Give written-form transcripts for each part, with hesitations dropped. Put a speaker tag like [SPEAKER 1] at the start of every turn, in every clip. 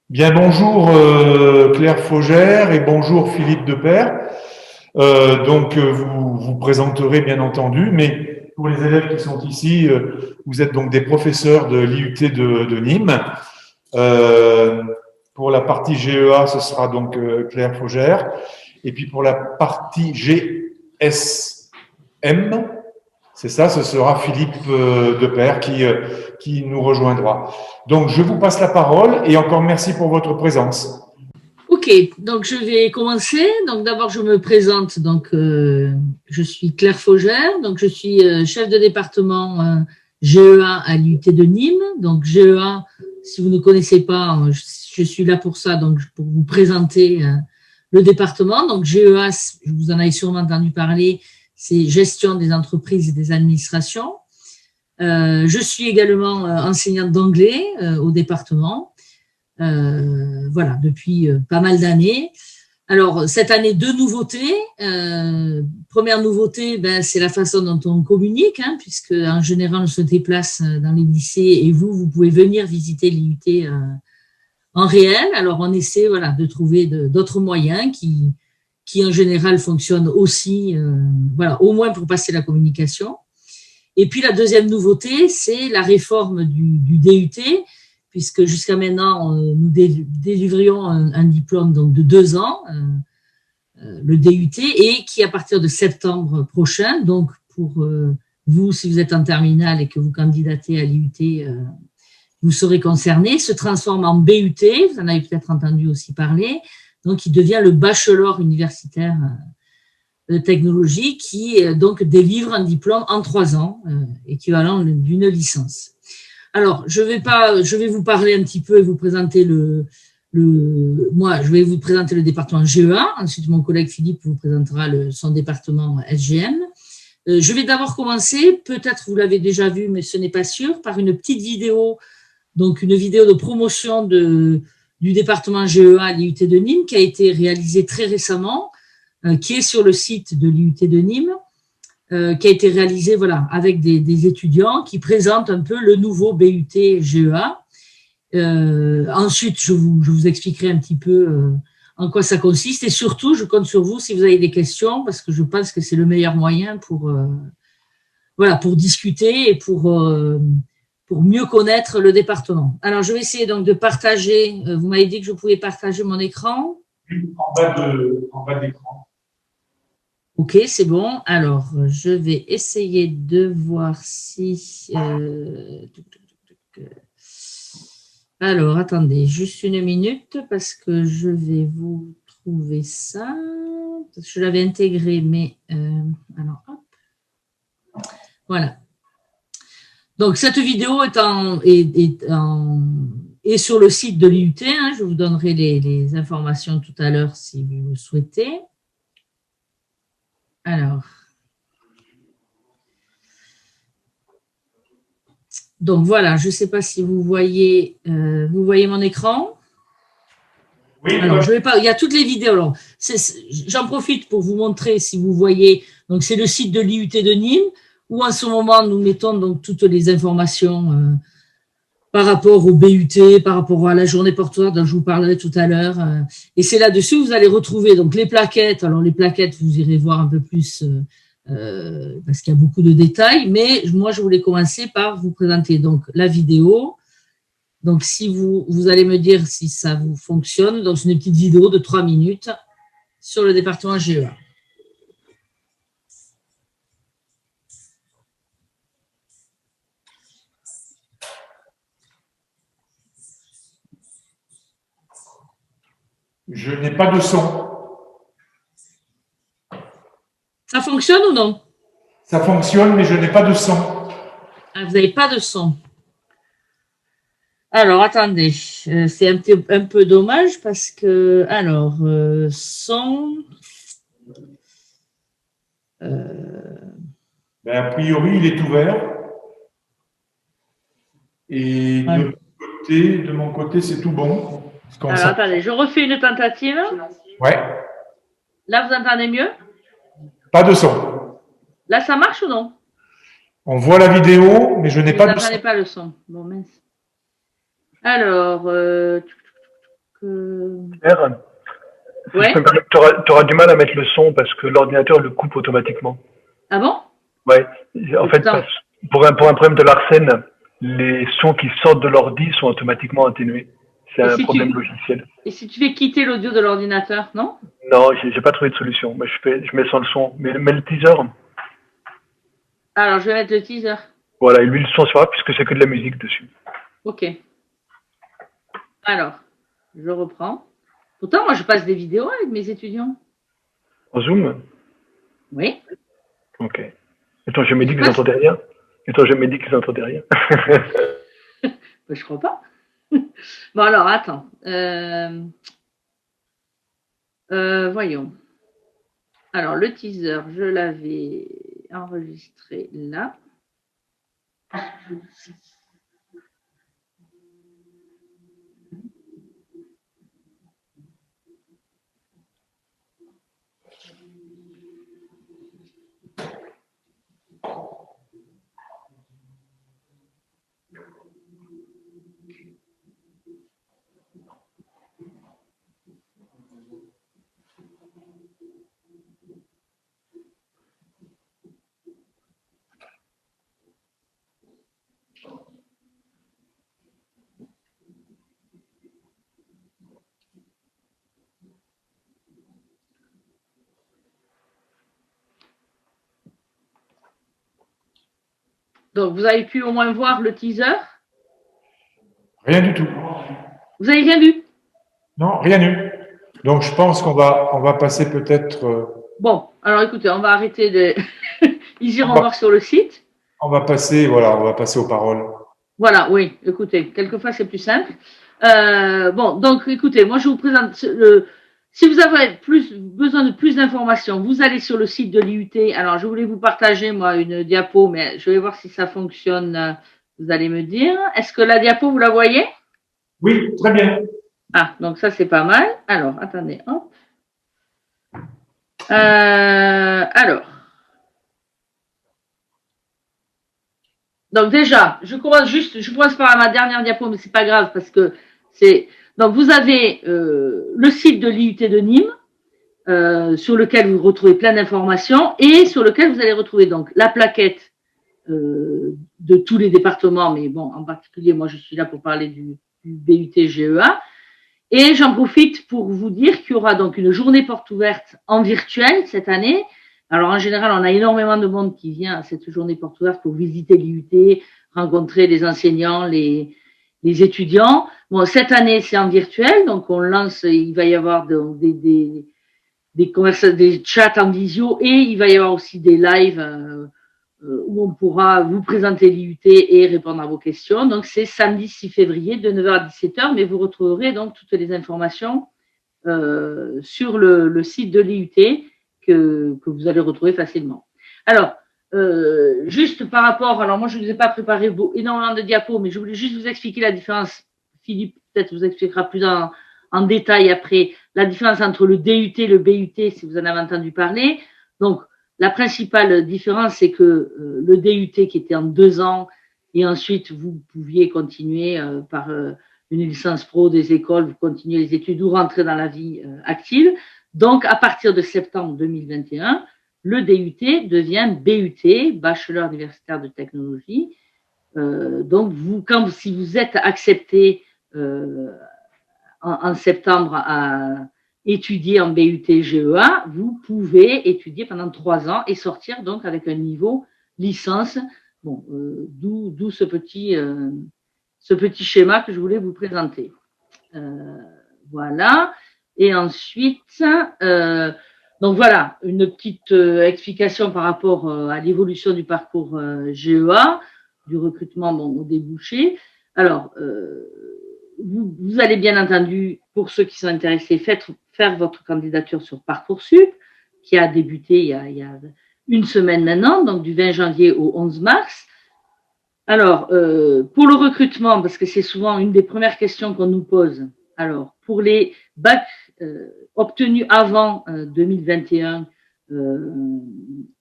[SPEAKER 1] Bien, bonjour Claire Faugère et bonjour Philippe Depère. Vous vous présenterez bien entendu, mais pour les élèves qui sont ici, vous êtes donc des professeurs de l'IUT de Nîmes. Euh, pour la partie GEA, ce sera donc Claire Faugère. Et puis pour la partie GSM, c'est ça, ce sera Philippe Depère qui nous rejoindra. Donc, je vous passe la parole et encore merci pour votre présence.
[SPEAKER 2] Ok, donc je vais commencer. Donc d'abord je me présente. Je suis Claire Faugère. Donc je suis chef de département GEA à l'IUT de Nîmes. Donc GEA, si vous ne connaissez pas, je suis là pour ça. Donc pour vous présenter le département. Donc GEA, vous en avez sûrement entendu parler, c'est gestion des entreprises et des administrations. Je suis également enseignante d'anglais au département. Voilà, depuis pas mal d'années. Alors, cette année, deux nouveautés. Première nouveauté, c'est la façon dont on communique, hein, puisque en général, on se déplace dans les lycées et vous pouvez venir visiter l'IUT en réel. Alors, on essaie voilà, de trouver d'autres moyens qui, en général, fonctionnent aussi, voilà, au moins pour passer la communication. Et puis, la deuxième nouveauté, c'est la réforme du DUT, puisque jusqu'à maintenant, nous délivrions un diplôme donc, de 2 ans, le DUT, et qui, à partir de septembre prochain, donc pour vous, si vous êtes en terminale et que vous candidatez à l'IUT, vous serez concerné, se transforme en BUT, vous en avez peut-être entendu aussi parler, donc il devient le bachelor universitaire de technologie qui donc délivre un diplôme en 3 ans, équivalent d'une licence. Alors, je vais vous parler un petit peu et vous présenter moi, je vais vous présenter le département GEA. Ensuite, mon collègue Philippe vous présentera son département SGM. Je vais d'abord commencer, peut-être vous l'avez déjà vu, mais ce n'est pas sûr, par une petite vidéo, donc une vidéo de promotion du département GEA à l'IUT de Nîmes, qui a été réalisée très récemment, qui est sur le site de l'IUT de Nîmes, qui a été réalisé voilà, avec des étudiants qui présentent un peu le nouveau BUT GEA. Ensuite, je vous expliquerai un petit peu en quoi ça consiste et surtout, je compte sur vous si vous avez des questions parce que je pense que c'est le meilleur moyen voilà, pour discuter et pour mieux connaître le département. Alors, je vais essayer donc de partager. Vous m'avez dit que je pouvais partager mon écran.
[SPEAKER 1] En bas de l'écran.
[SPEAKER 2] Ok, c'est bon. Alors, je vais essayer de voir si. Alors, attendez, juste une minute parce que je vais vous trouver ça. Je l'avais intégré, mais alors, hop, voilà. Donc, cette vidéo est sur le site de l'IUT. Hein, je vous donnerai les informations tout à l'heure si vous le souhaitez. Alors. Donc voilà, je ne sais pas si vous voyez mon écran.
[SPEAKER 1] Oui,
[SPEAKER 2] Alors, je vais pas. Il y a toutes les vidéos. Alors, j'en profite pour vous montrer si vous voyez. Donc, c'est le site de l'IUT de Nîmes où en ce moment nous mettons donc toutes les informations par rapport au BUT, par rapport à la journée portuaire dont je vous parlerai tout à l'heure. Et c'est là-dessus que vous allez retrouver donc les plaquettes. Alors, les plaquettes, vous irez voir un peu plus parce qu'il y a beaucoup de détails. Mais moi, je voulais commencer par vous présenter donc la vidéo. Donc, si vous allez me dire si ça vous fonctionne, donc c'est une petite vidéo de 3 minutes sur le département GEA.
[SPEAKER 1] je n'ai pas de son.
[SPEAKER 2] Ça fonctionne ou non?
[SPEAKER 1] Ça fonctionne, mais je n'ai pas de son.
[SPEAKER 2] Ah, vous n'avez pas de son. Alors, attendez, c'est un peu dommage parce que, alors, son.
[SPEAKER 1] A priori, il est ouvert. Et
[SPEAKER 2] Voilà.
[SPEAKER 1] de mon côté, c'est tout bon.
[SPEAKER 2] Alors, attendez, je refais une tentative.
[SPEAKER 1] Ouais,
[SPEAKER 2] Là, vous entendez mieux?
[SPEAKER 1] pas de son.
[SPEAKER 2] Là, ça marche ou non?
[SPEAKER 1] On voit la vidéo, mais je n'ai
[SPEAKER 2] Vous
[SPEAKER 1] pas de son.
[SPEAKER 2] n'entendez pas le son. Bon, mince. Alors,
[SPEAKER 3] Claire, si
[SPEAKER 2] Ouais.
[SPEAKER 3] je peux me permettre, tu auras du mal à mettre le son parce que l'ordinateur le coupe automatiquement.
[SPEAKER 2] Ah bon?
[SPEAKER 3] Ouais. En fait,
[SPEAKER 2] Pourtant.
[SPEAKER 3] pour un problème de l'Arsène, les sons qui sortent de l'ordi sont automatiquement atténués. C'est
[SPEAKER 2] Et
[SPEAKER 3] un
[SPEAKER 2] si
[SPEAKER 3] problème
[SPEAKER 2] tu,
[SPEAKER 3] logiciel.
[SPEAKER 2] et si tu fais quitter l'audio de l'ordinateur, non?
[SPEAKER 3] Non, j'ai pas trouvé de solution. Moi, je mets sans le son. Mais le teaser,
[SPEAKER 2] Alors, je vais mettre le teaser.
[SPEAKER 3] voilà, et lui, le son sera puisque c'est que de la musique dessus.
[SPEAKER 2] Ok. Alors, je reprends. Pourtant, moi, je passe des vidéos avec mes étudiants.
[SPEAKER 3] En Zoom?
[SPEAKER 2] Oui.
[SPEAKER 3] Ok. Attends, je me dis
[SPEAKER 2] Je
[SPEAKER 3] qu'ils
[SPEAKER 2] passe.
[SPEAKER 3] entendaient rien. Attends, je me dis qu'ils entendaient rien.
[SPEAKER 2] Ben, je crois pas. Bon, alors, attends. Voyons. Alors, le teaser, je l'avais enregistré là. Donc, vous avez pu au moins voir le teaser?
[SPEAKER 1] Rien du tout.
[SPEAKER 2] Vous avez rien vu?
[SPEAKER 1] Non, rien eu. Donc, je pense qu'on va passer peut-être.
[SPEAKER 2] Bon, alors écoutez, on va arrêter de. Ils iront
[SPEAKER 1] On va,
[SPEAKER 2] voir sur le site.
[SPEAKER 1] on va passer, voilà, on va passer aux paroles.
[SPEAKER 2] Voilà, oui, écoutez, quelquefois c'est plus simple. Bon, donc écoutez, moi je vous présente si vous avez besoin de plus d'informations, vous allez sur le site de l'IUT. Alors, je voulais vous partager, moi, une diapo, mais je vais voir si ça fonctionne. Vous allez me dire. Est-ce que la diapo, vous la voyez?
[SPEAKER 1] Oui, très bien.
[SPEAKER 2] Ah, donc ça, c'est pas mal. Alors, attendez, hop. Alors. Donc déjà, je commence par ma dernière diapo, mais c'est pas grave parce que c'est. Donc vous avez le site de l'IUT de Nîmes sur lequel vous retrouvez plein d'informations et sur lequel vous allez retrouver donc la plaquette de tous les départements, mais bon, en particulier, moi je suis là pour parler du BUT GEA. Et j'en profite pour vous dire qu'il y aura donc une journée porte ouverte en virtuel cette année. Alors en général, on a énormément de monde qui vient à cette journée porte ouverte pour visiter l'IUT, rencontrer les enseignants, les étudiants. Bon, cette année, c'est en virtuel, donc on lance, il va y avoir des chats en visio et il va y avoir aussi des lives où on pourra vous présenter l'IUT et répondre à vos questions. Donc, c'est samedi 6 février de 9h à 17h, mais vous retrouverez donc toutes les informations sur le site de l'IUT que vous allez retrouver facilement. Alors, juste par rapport, alors moi je ne vous ai pas préparé énormément de diapos, mais je voulais juste vous expliquer la différence. Philippe peut-être vous expliquera plus en détail après la différence entre le DUT et le BUT si vous en avez entendu parler. Donc, la principale différence, c'est que le DUT qui était en 2 ans et ensuite vous pouviez continuer par une licence pro des écoles, vous continuez les études ou rentrer dans la vie active. Donc, à partir de septembre 2021, le DUT devient BUT, Bachelor universitaire de technologie. Donc, si vous êtes accepté en septembre à étudier en BUT GEA, vous pouvez étudier pendant 3 ans et sortir donc avec un niveau licence. Bon, d'où ce petit schéma que je voulais vous présenter. Voilà. Et ensuite, donc voilà, une petite explication par rapport à l'évolution du parcours GEA, du recrutement au débouché. Alors, vous allez bien entendu, pour ceux qui sont intéressés, faire votre candidature sur Parcoursup, qui a débuté il y a une semaine maintenant, donc du 20 janvier au 11 mars. Alors, pour le recrutement, parce que c'est souvent une des premières questions qu'on nous pose, alors, pour les bacs obtenus avant 2021,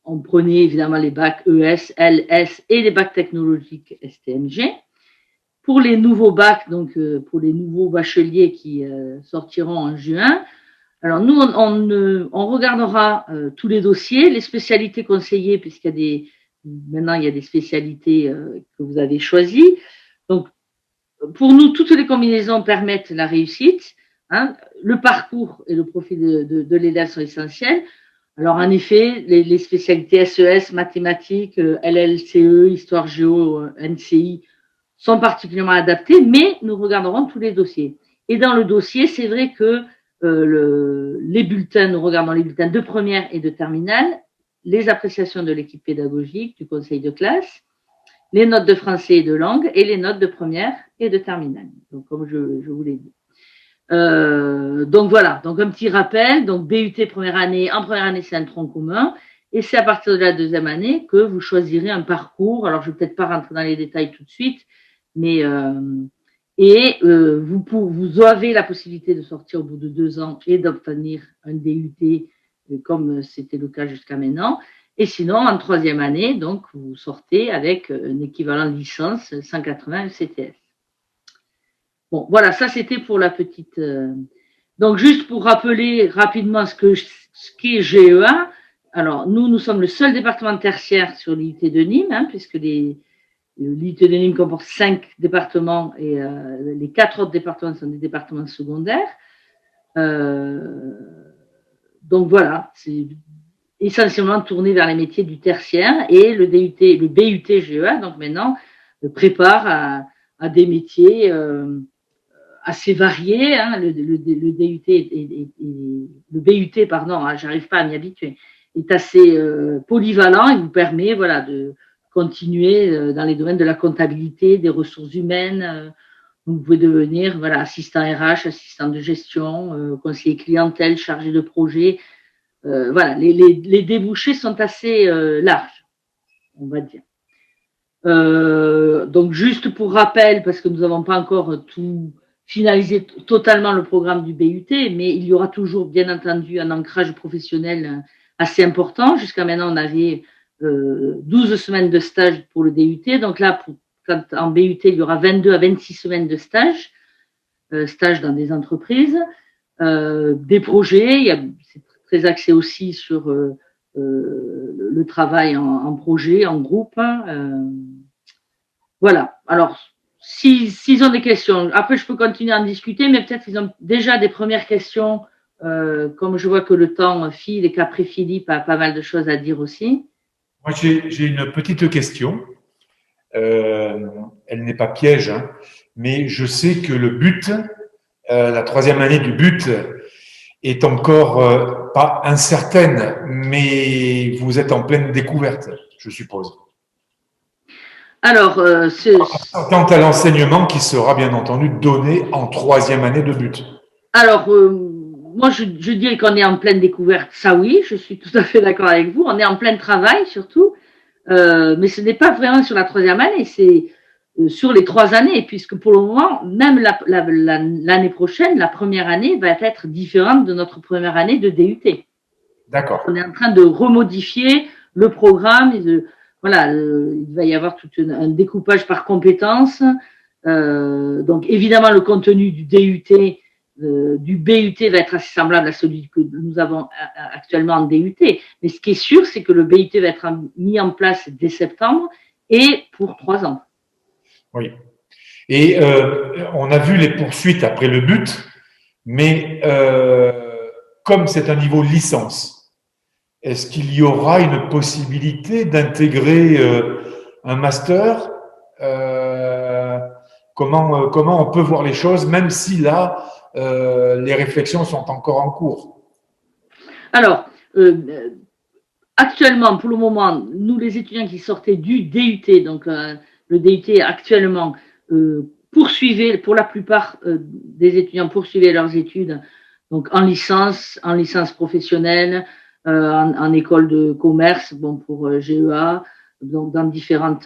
[SPEAKER 2] on prenait évidemment les bacs ES, LS et les bacs technologiques STMG. pour les nouveaux bacs, donc pour les nouveaux bacheliers qui sortiront en juin, alors nous, on regardera tous les dossiers, les spécialités conseillées, maintenant il y a des spécialités que vous avez choisies. Donc, pour nous, toutes les combinaisons permettent la réussite. Hein. Le parcours et le profil de l'élève sont essentiels. Alors, en effet, les spécialités SES, mathématiques, LLCE, histoire géo, NCI sont particulièrement adaptées, mais nous regarderons tous les dossiers. Et dans le dossier, c'est vrai que les bulletins, nous regardons les bulletins de première et de terminale, les appréciations de l'équipe pédagogique, du conseil de classe, les notes de français et de langue et les notes de première et de terminale. Donc, comme je vous l'ai dit. Donc voilà, donc un petit rappel, donc BUT première année, en première année c'est un tronc commun et c'est à partir de la deuxième année que vous choisirez un parcours. Alors je ne vais peut-être pas rentrer dans les détails tout de suite, mais vous avez la possibilité de sortir au bout de 2 ans et d'obtenir un DUT comme c'était le cas jusqu'à maintenant. Et sinon, en troisième année, donc vous sortez avec un équivalent de licence 180 ECTS. Bon, voilà, ça c'était pour la petite. Donc, juste pour rappeler rapidement ce qu'est GEA. Alors, nous sommes le seul département tertiaire sur l'IUT de Nîmes, hein, puisque l'IUT de Nîmes comporte 5 départements et les 4 autres départements sont des départements secondaires. Donc, voilà, c'est essentiellement tourné vers les métiers du tertiaire et le BUT GEA, donc maintenant, prépare à des métiers assez varié, hein, le BUT, pardon, hein, j'arrive pas à m'y habituer, est assez polyvalent et vous permet, voilà, de continuer dans les domaines de la comptabilité, des ressources humaines. Vous pouvez devenir, voilà, assistant RH, assistant de gestion, conseiller clientèle, chargé de projet. Voilà, les débouchés sont assez larges, on va dire. Donc juste pour rappel, parce que nous n'avons pas encore tout finaliser totalement le programme du BUT, mais il y aura toujours, bien entendu, un ancrage professionnel assez important. Jusqu'à maintenant, on avait 12 semaines de stage pour le DUT. Donc là, en BUT, il y aura 22 à 26 semaines de stage, stage dans des entreprises, des projets. C'est très axé aussi sur le travail en projet, en groupe. Voilà. Alors, s'ils ont des questions, après je peux continuer à en discuter, mais peut-être qu'ils ont déjà des premières questions, comme je vois que le temps file et qu'après Philippe a pas mal de choses à dire aussi.
[SPEAKER 1] Moi, j'ai une petite question. Elle n'est pas piège, hein, mais je sais que le but, la troisième année du but, est encore pas incertaine, mais vous êtes en pleine découverte, je suppose.
[SPEAKER 2] Alors,
[SPEAKER 1] quant à l'enseignement qui sera bien entendu donné en troisième année de but.
[SPEAKER 2] Alors, moi, je dirais qu'on est en pleine découverte. Ça, oui, je suis tout à fait d'accord avec vous. On est en plein travail, surtout. Mais ce n'est pas vraiment sur la troisième année, c'est sur les 3 années, puisque pour le moment, même l'année prochaine, la première année va être différente de notre première année de DUT.
[SPEAKER 1] D'accord.
[SPEAKER 2] On est en train de remodifier le programme. Voilà, il va y avoir tout un découpage par compétences. Donc, évidemment, le contenu du DUT, du BUT va être assez semblable à celui que nous avons actuellement en DUT. Mais ce qui est sûr, c'est que le BUT va être mis en place dès septembre et pour 3 ans.
[SPEAKER 1] Oui. Et on a vu les poursuites après le but, mais comme c'est un niveau licence, est-ce qu'il y aura une possibilité d'intégrer un master comment on peut voir les choses, même si là, les réflexions sont encore en cours?
[SPEAKER 2] Alors, actuellement, pour le moment, nous, les étudiants qui sortaient du DUT, donc le DUT actuellement, poursuivaient, pour la plupart des étudiants, poursuivaient leurs études donc en licence professionnelle, en école de commerce, bon, pour GEA, donc dans différents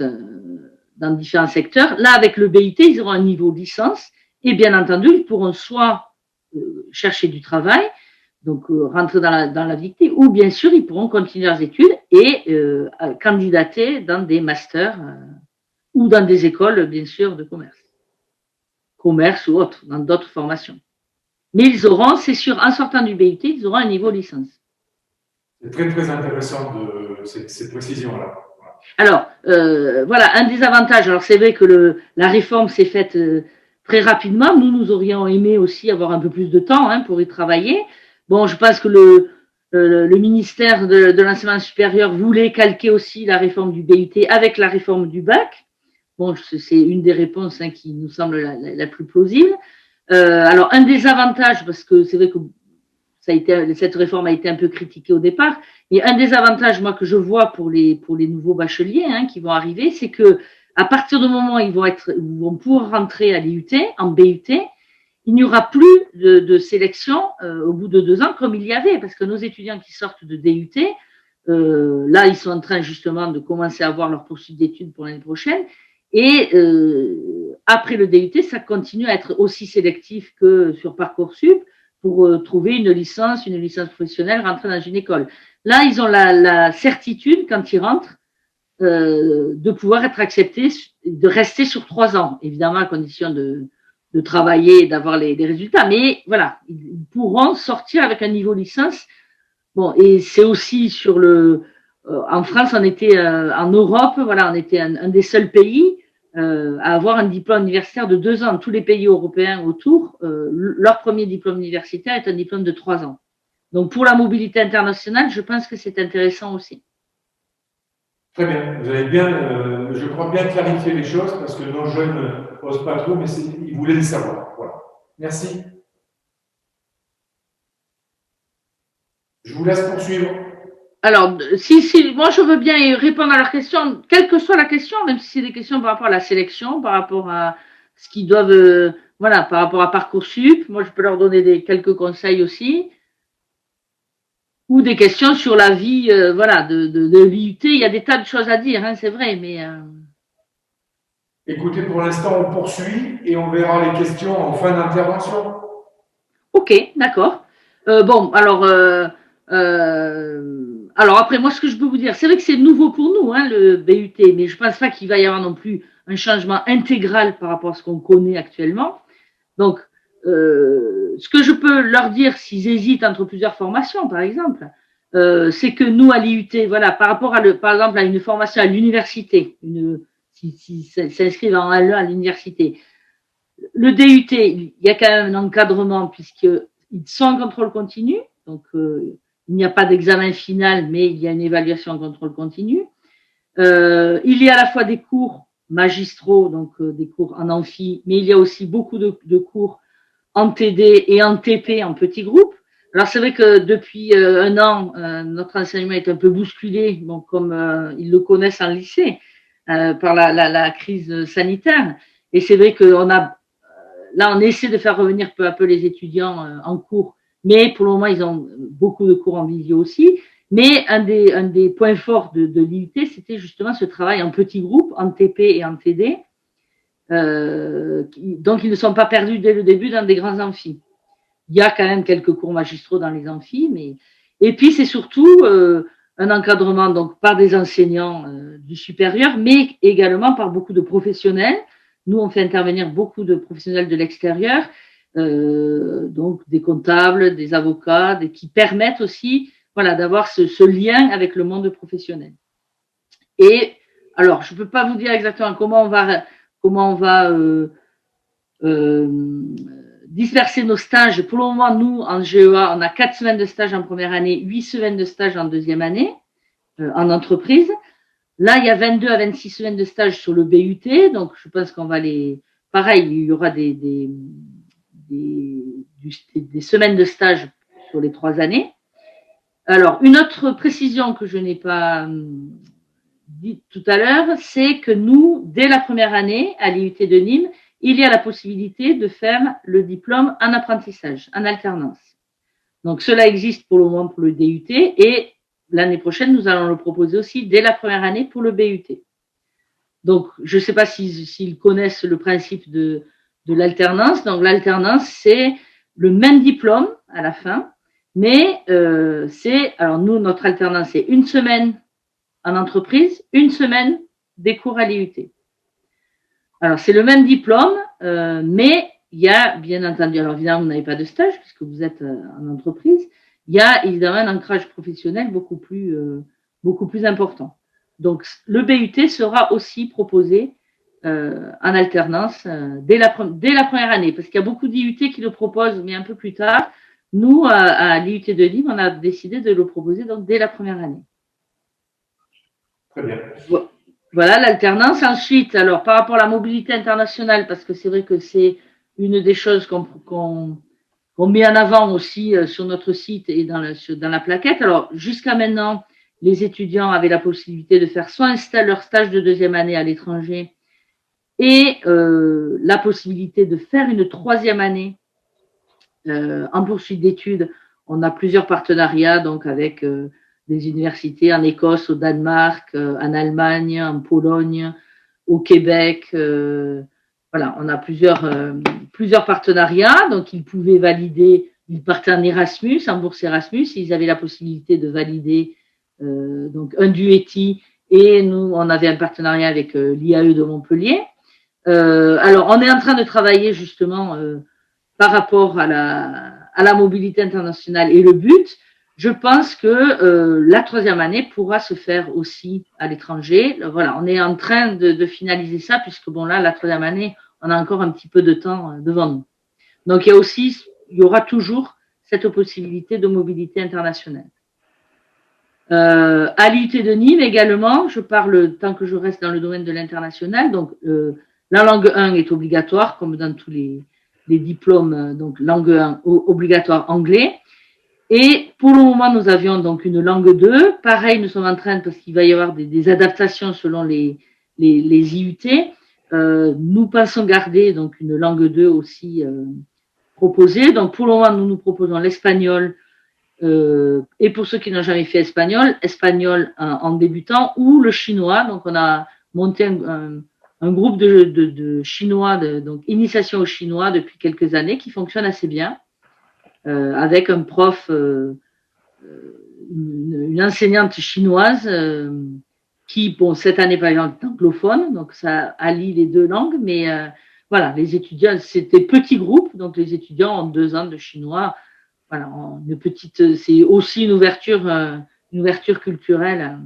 [SPEAKER 2] secteurs. Là, avec le BUT, ils auront un niveau licence et bien entendu, ils pourront soit chercher du travail, donc rentrer dans la vie, ou bien sûr, ils pourront continuer leurs études et candidater dans des masters ou dans des écoles, bien sûr, de commerce. commerce ou autre, dans d'autres formations. Mais ils auront, c'est sûr, en sortant du BUT, ils auront un niveau licence.
[SPEAKER 1] C'est très, très intéressant de ces précisions-là.
[SPEAKER 2] Alors, voilà, un des avantages, alors c'est vrai que la réforme s'est faite très rapidement. Nous aurions aimé aussi avoir un peu plus de temps pour y travailler. Bon, je pense que le ministère de l'enseignement supérieur voulait calquer aussi la réforme du BUT avec la réforme du bac. Bon, c'est une des réponses qui nous semble la plus plausible. Alors, un des avantages, parce que c'est vrai que cette réforme a été un peu critiquée au départ, mais un des avantages, moi, que je vois pour les nouveaux bacheliers qui vont arriver, c'est que à partir du moment où ils vont pouvoir rentrer à l'IUT, en BUT, il n'y aura plus de sélection au bout de 2 ans comme il y avait, parce que nos étudiants qui sortent de DUT, là, ils sont en train justement de commencer à avoir leur poursuite d'études pour l'année prochaine, et après le DUT, ça continue à être aussi sélectif que sur Parcoursup pour trouver une licence professionnelle, rentrer dans une école. Là, ils ont la certitude, quand ils rentrent, de pouvoir être acceptés, de rester sur 3 ans, évidemment à condition de travailler et d'avoir les résultats. Mais voilà, ils pourront sortir avec un niveau licence. Bon, et c'est aussi sur en France, on était en Europe, voilà, on était un des seuls pays à avoir un diplôme universitaire de 2 ans. Tous les pays européens autour, leur premier diplôme universitaire est un diplôme de 3 ans. Donc, pour la mobilité internationale, je pense que c'est intéressant aussi.
[SPEAKER 1] Très bien. Vous avez bien, je crois, bien clarifié les choses parce que nos jeunes n'osent pas trop, mais ils voulaient le savoir. Voilà. Merci. Je vous laisse poursuivre.
[SPEAKER 2] Alors, si, moi je veux bien répondre à leurs questions, quelle que soit la question, même si c'est des questions par rapport à la sélection, par rapport à ce qu'ils doivent, voilà, par rapport à Parcoursup, moi je peux leur donner quelques conseils aussi, ou des questions sur la vie, voilà, de l'IUT. Il y a des tas de choses à dire, c'est vrai, mais.
[SPEAKER 1] Écoutez, pour l'instant, on poursuit et on verra les questions en fin d'intervention.
[SPEAKER 2] Ok, d'accord. Bon, alors après, moi, ce que je peux vous dire, c'est vrai que c'est nouveau pour nous, le BUT, mais je ne pense pas qu'il va y avoir non plus un changement intégral par rapport à ce qu'on connaît actuellement. Donc, ce que je peux leur dire s'ils hésitent entre plusieurs formations, par exemple, c'est que nous, à l'IUT, voilà, par rapport par exemple, à une formation à l'université, s'ils s'inscrivent en L1 à l'université, le DUT, il y a quand même un encadrement puisqu'ils sont en contrôle continu, donc il n'y a pas d'examen final, mais il y a une évaluation en contrôle continu. Il y a à la fois des cours magistraux, donc des cours en amphi, mais il y a aussi beaucoup de cours en TD et en TP en petits groupes. Alors c'est vrai que depuis 1 an, notre enseignement est un peu bousculé, bon, comme ils le connaissent en lycée, par la crise sanitaire. Et c'est vrai qu'on a là, on essaie de faire revenir peu à peu les étudiants en cours, mais pour le moment, ils ont beaucoup de cours en visio aussi. Mais un des points forts de l'IUT, c'était justement ce travail en petits groupes, en TP et en TD. Donc, ils ne sont pas perdus dès le début dans des grands amphis. Il y a quand même quelques cours magistraux dans les amphis, mais et puis c'est surtout un encadrement donc par des enseignants du supérieur, mais également par beaucoup de professionnels. Nous, on fait intervenir beaucoup de professionnels de l'extérieur, donc des comptables, des avocats, qui permettent aussi, voilà, d'avoir ce lien avec le monde professionnel. Et alors, je ne peux pas vous dire exactement comment on va disperser nos stages. Pour le moment, nous, en GEA, on a 4 semaines de stage en première année, 8 semaines de stage en deuxième année, en entreprise. Là, il y a 22 à 26 semaines de stage sur le BUT, donc je pense qu'on va pareil, il y aura des semaines de stage sur les 3 années. Alors, une autre précision que je n'ai pas dit tout à l'heure, c'est que nous, dès la première année, à l'IUT de Nîmes, il y a la possibilité de faire le diplôme en apprentissage, en alternance. Donc, cela existe pour le moment pour le DUT et l'année prochaine, nous allons le proposer aussi dès la première année pour le BUT. Donc, je ne sais pas s'ils connaissent le principe de l'alternance. Donc, l'alternance, c'est le même diplôme à la fin, mais alors nous, notre alternance, c'est 1 semaine en entreprise, 1 semaine des cours à l'IUT. Alors, c'est le même diplôme, mais il y a bien entendu, alors évidemment, vous n'avez pas de stage puisque vous êtes en entreprise, il y a évidemment un ancrage professionnel beaucoup plus important. Donc, le BUT sera aussi proposé en alternance dès la première année, parce qu'il y a beaucoup d'IUT qui le proposent, mais un peu plus tard. Nous, à l'IUT de Nîmes, on a décidé de le proposer donc dès la première année.
[SPEAKER 1] Très bien.
[SPEAKER 2] Voilà l'alternance. Ensuite, alors par rapport à la mobilité internationale, parce que c'est vrai que c'est une des choses qu'on met en avant aussi sur notre site et dans la plaquette. Alors, jusqu'à maintenant, les étudiants avaient la possibilité de faire soit leur stage de deuxième année à l'étranger et la possibilité de faire une troisième année en poursuite d'études. On a plusieurs partenariats donc avec des universités en Écosse, au Danemark, en Allemagne, en Pologne, au Québec. Voilà, on a plusieurs partenariats. Donc, ils pouvaient valider, ils partaient en Erasmus, en bourse Erasmus. Ils avaient la possibilité de valider donc un DUETI et nous, on avait un partenariat avec l'IAE de Montpellier. Alors, on est en train de travailler justement par rapport à la mobilité internationale et le but. Je pense que la troisième année pourra se faire aussi à l'étranger. Voilà, on est en train de finaliser ça puisque bon là, la troisième année, on a encore un petit peu de temps devant nous. Donc il y aura toujours cette possibilité de mobilité internationale. À l'IUT de Nîmes également, je parle tant que je reste dans le domaine de l'international. Donc la langue 1 est obligatoire comme dans tous les diplômes, donc langue 1 obligatoire anglais. Et pour le moment, nous avions donc une langue 2. Pareil, nous sommes en train, parce qu'il va y avoir des adaptations selon les IUT. Nous pensons garder donc une langue 2 aussi proposée. Donc pour le moment, nous proposons l'espagnol. Et pour ceux qui n'ont jamais fait espagnol en débutant, ou le chinois. Donc on a monté un groupe de chinois, donc initiation au chinois depuis quelques années, qui fonctionne assez bien. Avec un prof, une enseignante chinoise qui, bon, cette année par exemple, est anglophone, donc ça allie les deux langues, mais voilà, les étudiants, c'était petit groupe, donc les étudiants ont 2 ans de chinois. Voilà, c'est aussi une ouverture culturelle.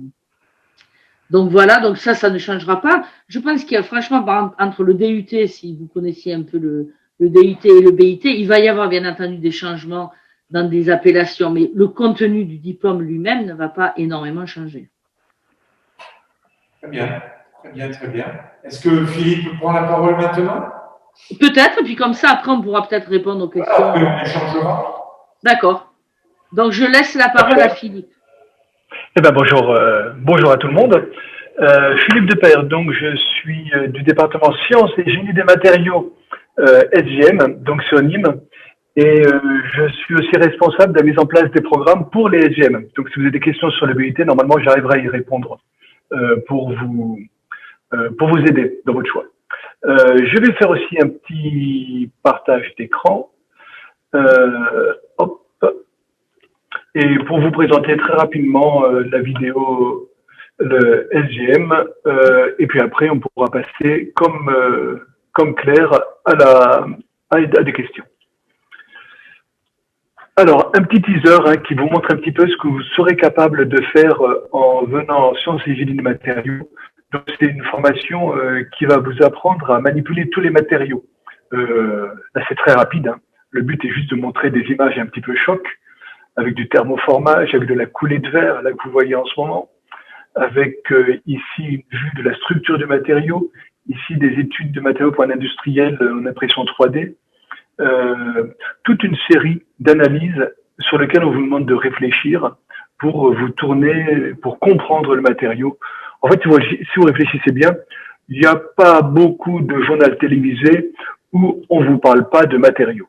[SPEAKER 2] Donc voilà, donc ça ne changera pas. Je pense qu'il y a franchement, par exemple, entre le DUT, si vous connaissiez un peu le DUT et le BIT, il va y avoir bien entendu des changements dans des appellations, mais le contenu du diplôme lui-même ne va pas énormément changer.
[SPEAKER 1] Très bien, très bien, très bien. Est-ce que Philippe prend la parole maintenant?
[SPEAKER 2] Peut-être, puis comme ça, après, on pourra peut-être répondre aux questions.
[SPEAKER 1] Après, on échangera.
[SPEAKER 2] D'accord. Donc, je laisse la parole à Philippe.
[SPEAKER 3] Eh ben bonjour à tout le monde. Philippe Depère, donc je suis du département Sciences et Génie des matériaux SGM, donc sur Nîmes, et je suis aussi responsable de la mise en place des programmes pour les SGM. Donc si vous avez des questions sur le BUT, normalement j'arriverai à y répondre pour vous aider dans votre choix. Je vais faire aussi un petit partage d'écran. Hop. Et pour vous présenter très rapidement la vidéo, le SGM, et puis après on pourra passer comme Claire à des questions. Alors, un petit teaser qui vous montre un petit peu ce que vous serez capable de faire en venant en sciences et génie des matériaux. Donc, c'est une formation qui va vous apprendre à manipuler tous les matériaux. Là, c'est très rapide. Le but est juste de montrer des images un petit peu choc, avec du thermoformage, avec de la coulée de verre, là que vous voyez en ce moment, avec ici une vue de la structure du matériau, ici des études de matériaux pour un industriel en impression 3D, toute une série d'analyses sur lesquelles on vous demande de réfléchir pour vous tourner, pour comprendre le matériau. En fait, si vous réfléchissez bien, il n'y a pas beaucoup de journaux télévisés où on ne vous parle pas de matériaux.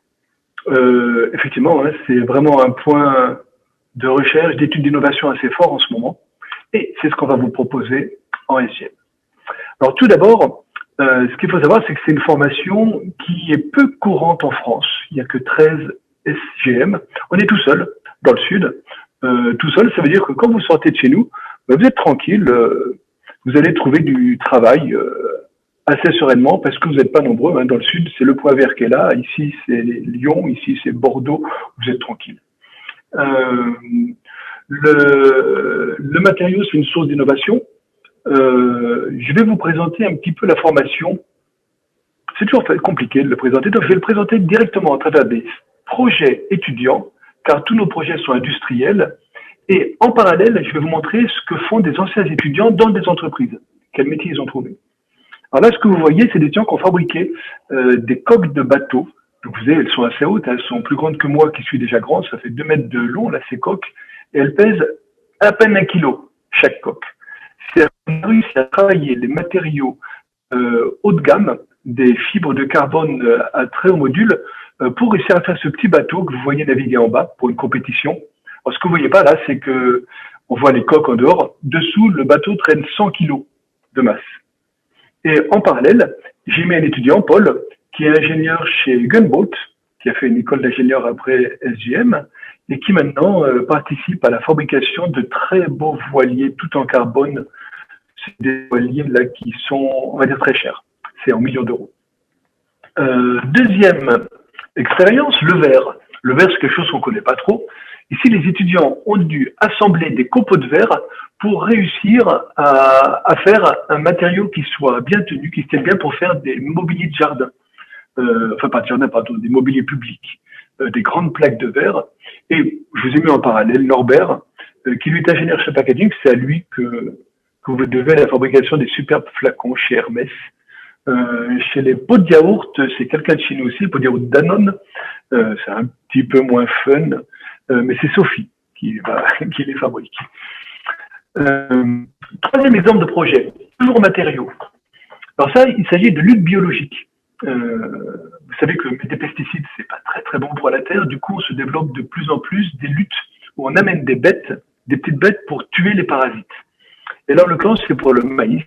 [SPEAKER 3] Effectivement, c'est vraiment un point de recherche, d'études d'innovation assez fort en ce moment. Et c'est ce qu'on va vous proposer en SGM. Alors tout d'abord, ce qu'il faut savoir, c'est que c'est une formation qui est peu courante en France. Il n'y a que 13 SGM. On est tout seul dans le sud. Tout seul, ça veut dire que quand vous sortez de chez nous, vous êtes tranquille. Vous allez trouver du travail assez sereinement parce que vous n'êtes pas nombreux. Hein. Dans le sud, c'est le Poivre qui est là. Ici, c'est Lyon. Ici, c'est Bordeaux. Vous êtes tranquille. Le matériau, c'est une source d'innovation. Je vais vous présenter un petit peu la formation. C'est toujours compliqué de le présenter, donc je vais le présenter directement à travers des projets étudiants, car tous nos projets sont industriels. Et en parallèle, je vais vous montrer ce que font des anciens étudiants dans des entreprises, quel métier ils ont trouvé. Alors là, ce que vous voyez, c'est des étudiants qui ont fabriqué des coques de bateaux. Donc vous voyez, elles sont assez hautes, elles sont plus grandes que moi qui suis déjà grand, ça fait 2 mètres de long, là, ces coques, et elles pèsent à peine 1 kilo, chaque coque. On a réussi à travailler les matériaux haut de gamme, des fibres de carbone à très haut module, pour réussir à faire ce petit bateau que vous voyez naviguer en bas pour une compétition. Alors, ce que vous voyez pas là, c'est que on voit les coques en dehors. Dessous, le bateau traîne 100 kilos de masse. Et en parallèle, j'ai mis un étudiant, Paul, qui est ingénieur chez Gunboat, qui a fait une école d'ingénieur après SGM, et qui maintenant participe à la fabrication de très beaux voiliers tout en carbone. C'est des voiliers là qui sont, on va dire, très chers. C'est en millions d'euros. Deuxième expérience, le verre. Le verre, c'est quelque chose qu'on ne connaît pas trop. Ici, les étudiants ont dû assembler des copeaux de verre pour réussir à faire un matériau qui soit bien tenu, qui se tienne bien pour faire des mobiliers de jardin. Enfin, pas de jardin, pardon, des mobiliers publics, des grandes plaques de verre. Et je vous ai mis en parallèle Norbert, qui lui est ingénieur chez packaging. C'est à lui que vous devez la fabrication des superbes flacons chez Hermès. Chez les pots de yaourt, c'est quelqu'un de chez nous aussi, les pots de yaourt Danone. C'est un petit peu moins fun, mais c'est Sophie qui les fabrique. Troisième exemple de projet, toujours matériaux. Alors ça, il s'agit de lutte biologique. Vous savez que des pesticides, c'est pas très très bon pour la terre. Du coup, on se développe de plus en plus des luttes où on amène des bêtes, des petites bêtes pour tuer les parasites. Et là, en l'occurrence, c'est pour le maïs.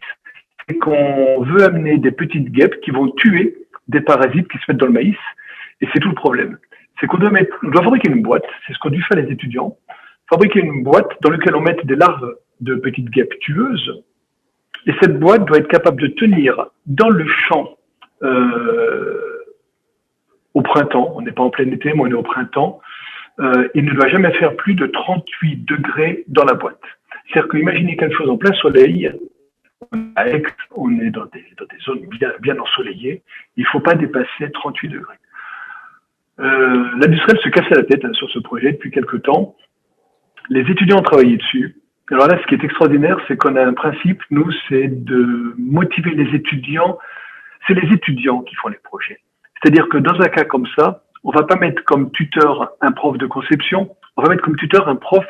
[SPEAKER 3] C'est qu'on veut amener des petites guêpes qui vont tuer des parasites qui se mettent dans le maïs. Et c'est tout le problème. C'est qu'on doit fabriquer une boîte. C'est ce qu'ont dû faire les étudiants. Fabriquer une boîte dans laquelle on mette des larves de petites guêpes tueuses. Et cette boîte doit être capable de tenir dans le champ au printemps. On n'est pas en plein été, mais on est au printemps. Il ne doit jamais faire plus de 38 degrés dans la boîte. C'est-à-dire que imaginez quelque chose en plein soleil. À Aix, on est dans des zones bien ensoleillées. Il ne faut pas dépasser 38 degrés. L'industriel se cassait la tête sur ce projet depuis quelque temps. Les étudiants ont travaillé dessus. Alors là, ce qui est extraordinaire, c'est qu'on a un principe, nous, c'est de motiver les étudiants. C'est les étudiants qui font les projets. C'est-à-dire que dans un cas comme ça, on va pas mettre comme tuteur un prof de conception, on va mettre comme tuteur un prof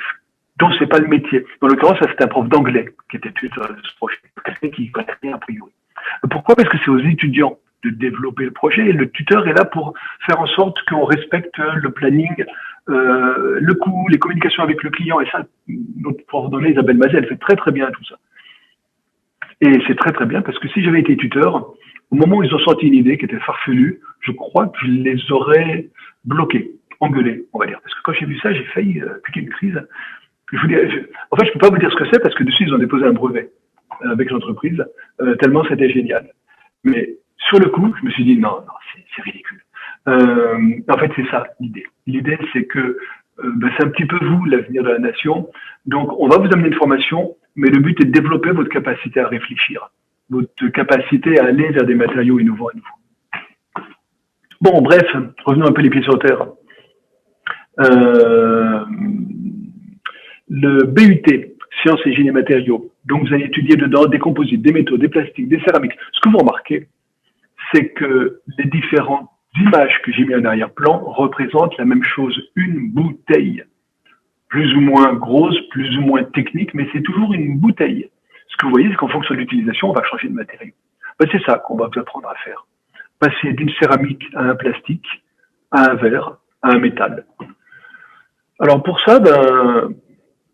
[SPEAKER 3] dont c'est pas le métier. Dans l'occurrence, ça c'était un prof d'anglais qui était tuteur de ce projet, quelqu'un qui connaît rien a priori. Pourquoi? Parce que c'est aux étudiants de développer le projet et le tuteur est là pour faire en sorte qu'on respecte le planning, le coût, les communications avec le client. Et ça, notre prof d'anglais, Isabelle Mazet, elle fait très très bien tout ça. Et c'est très très bien parce que si j'avais été tuteur, au moment où ils ont sorti une idée qui était farfelue, je crois que je les aurais bloqués, engueulés, on va dire. Parce que quand j'ai vu ça, j'ai failli piquer une crise. En fait, je peux pas vous dire ce que c'est parce que dessus, ils ont déposé un brevet avec l'entreprise, tellement c'était génial. Mais sur le coup, je me suis dit, non, c'est ridicule. En fait, c'est ça, l'idée. L'idée, c'est que c'est un petit peu vous, l'avenir de la nation. Donc, on va vous amener une formation, mais le but est de développer votre capacité à réfléchir, votre capacité à aller vers des matériaux innovants à nouveau. Bon, bref, revenons un peu les pieds sur terre. Le BUT, Sciences et Génie Matériaux, donc vous allez étudier dedans des composites, des métaux, des plastiques, des céramiques. Ce que vous remarquez, c'est que les différentes images que j'ai mis en arrière-plan représentent la même chose, une bouteille. Plus ou moins grosse, plus ou moins technique, mais c'est toujours une bouteille. Ce que vous voyez, c'est qu'en fonction de l'utilisation, on va changer de matériau. C'est ça qu'on va vous apprendre à faire. Passer d'une céramique à un plastique, à un verre, à un métal. Alors pour ça,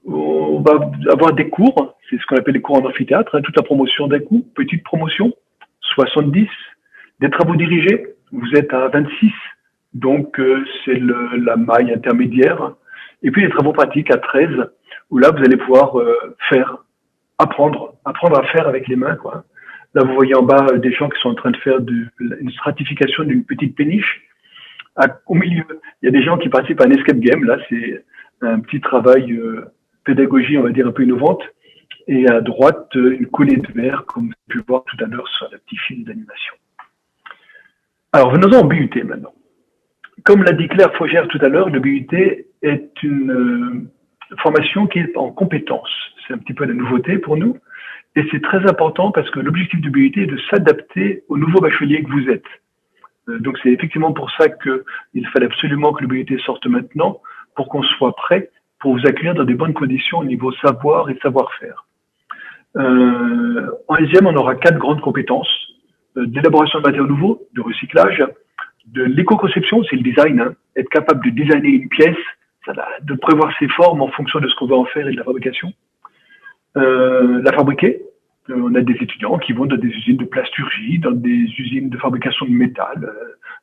[SPEAKER 3] on va avoir des cours, c'est ce qu'on appelle les cours en amphithéâtre, toute la promotion d'un coup, petite promotion, 70, des travaux dirigés, vous êtes à 26, donc c'est la maille intermédiaire, et puis les travaux pratiques à 13, où là vous allez pouvoir apprendre à faire avec les mains, quoi. Là, vous voyez en bas des gens qui sont en train de faire une stratification d'une petite péniche. Au milieu, il y a des gens qui participent à un escape game. Là, c'est un petit travail pédagogie, on va dire, un peu innovante. Et à droite, une coulée de verre, comme vous avez pu voir tout à l'heure sur le petit film d'animation. Alors, venons-en au BUT maintenant. Comme l'a dit Claire Faugère tout à l'heure, le BUT est une formation qui est en compétences. C'est un petit peu la nouveauté pour nous. Et c'est très important parce que l'objectif du BUT est de s'adapter au nouveau bachelier que vous êtes. Donc c'est effectivement pour ça qu'il fallait absolument que le BUT sorte maintenant pour qu'on soit prêt pour vous accueillir dans des bonnes conditions au niveau savoir et savoir-faire. En SGM, on aura 4 grandes compétences. D'élaboration de matériaux nouveaux, de recyclage, de l'éco-conception, c'est le design, hein, être capable de designer une pièce, de prévoir ses formes en fonction de ce qu'on va en faire et de la fabrication. La fabriquer, on a des étudiants qui vont dans des usines de plasturgie, dans des usines de fabrication de métal,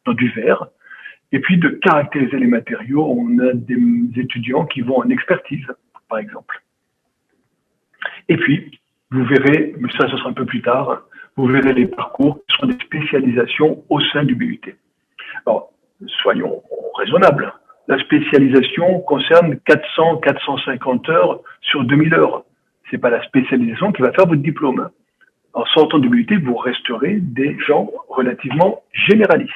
[SPEAKER 3] dans du verre. Et puis de caractériser les matériaux, on a des étudiants qui vont en expertise, par exemple. Et puis, vous verrez, mais ça sera un peu plus tard, vous verrez les parcours qui sont des spécialisations au sein du BUT. Alors, soyons raisonnables. La spécialisation concerne 400-450 heures sur 2000 heures. C'est pas la spécialisation qui va faire votre diplôme. En sortant du BUT, vous resterez des gens relativement généralistes.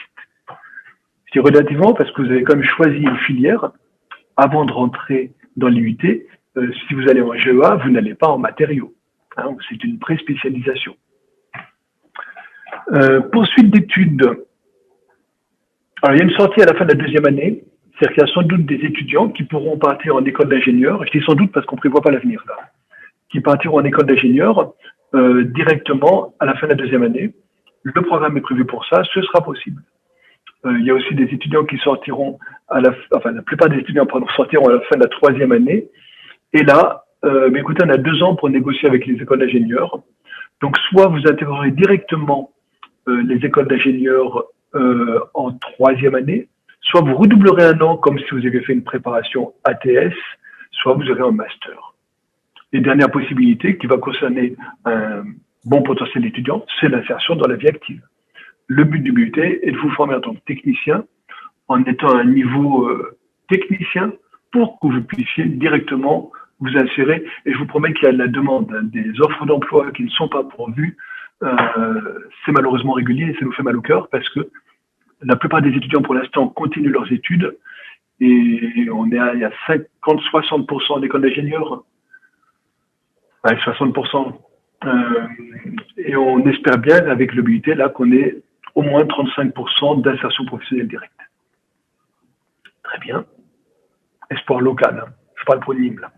[SPEAKER 3] Je dis relativement parce que vous avez quand même choisi une filière avant de rentrer dans l'IUT. Si vous allez en GEA, vous n'allez pas en matériaux. Hein, c'est une pré-spécialisation. Poursuite d'études. Alors, il y a une sortie à la fin de la 2e année. C'est-à-dire qu'il y a sans doute des étudiants qui pourront partir en école d'ingénieur. Je dis sans doute parce qu'on ne prévoit pas l'avenir là. Qui partiront en école d'ingénieur directement à la fin de la 2e année. Le programme est prévu pour ça, ce sera possible. Il y a aussi des étudiants qui sortiront la plupart des étudiants sortiront à la fin de la 3e année. Et là, mais écoutez, on a 2 ans pour négocier avec les écoles d'ingénieurs. Donc, soit vous intégrerez directement les écoles d'ingénieurs en 3e année, soit vous redoublerez 1 an comme si vous aviez fait une préparation ATS, soit vous aurez un master. Et dernière possibilité qui va concerner un bon potentiel d'étudiant, c'est l'insertion dans la vie active. Le but du BUT est de vous former en tant que technicien, en étant à un niveau technicien, pour que vous puissiez directement vous insérer. Et je vous promets qu'il y a de la demande, hein, des offres d'emploi qui ne sont pas pourvues. C'est malheureusement régulier et ça nous fait mal au cœur parce que la plupart des étudiants pour l'instant continuent leurs études et il y a 50-60% d'écoles d'ingénieurs. 60%. Et on espère bien avec le BUT là qu'on ait au moins 35% d'insertion professionnelle directe. Très bien. Espoir local. Hein. Je parle pour Nîmes là.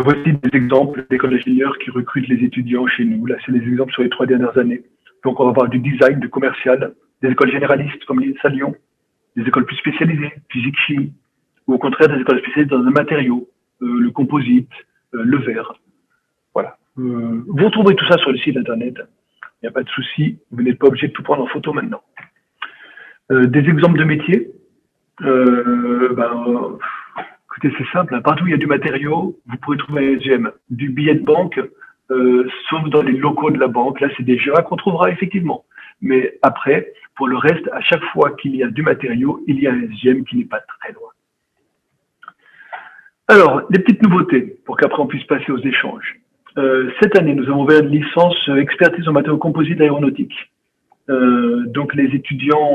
[SPEAKER 3] Voici des exemples d'écoles d'ingénieurs qui recrutent les étudiants chez nous. Là, c'est des exemples sur les 3 dernières années. Donc, on va avoir du design, du commercial, des écoles généralistes comme l'INSA Lyon, des écoles plus spécialisées, physique, chimie, ou au contraire des écoles spécialisées dans un matériau, le composite, le verre. Voilà. Vous retrouverez tout ça sur le site internet. Il n'y a pas de souci. Vous n'êtes pas obligé de tout prendre en photo maintenant. Des exemples de métiers. Écoutez, c'est simple. Hein. Partout où il y a du matériau, vous pourrez trouver un SGM. Du billet de banque, sauf dans les locaux de la banque. Là, c'est des GEA qu'on trouvera effectivement. Mais après, pour le reste, à chaque fois qu'il y a du matériau, il y a un SGM qui n'est pas très loin. Alors, des petites nouveautés pour qu'après on puisse passer aux échanges. Cette année, nous avons ouvert une licence expertise en matériaux composites aéronautiques. Donc, les étudiants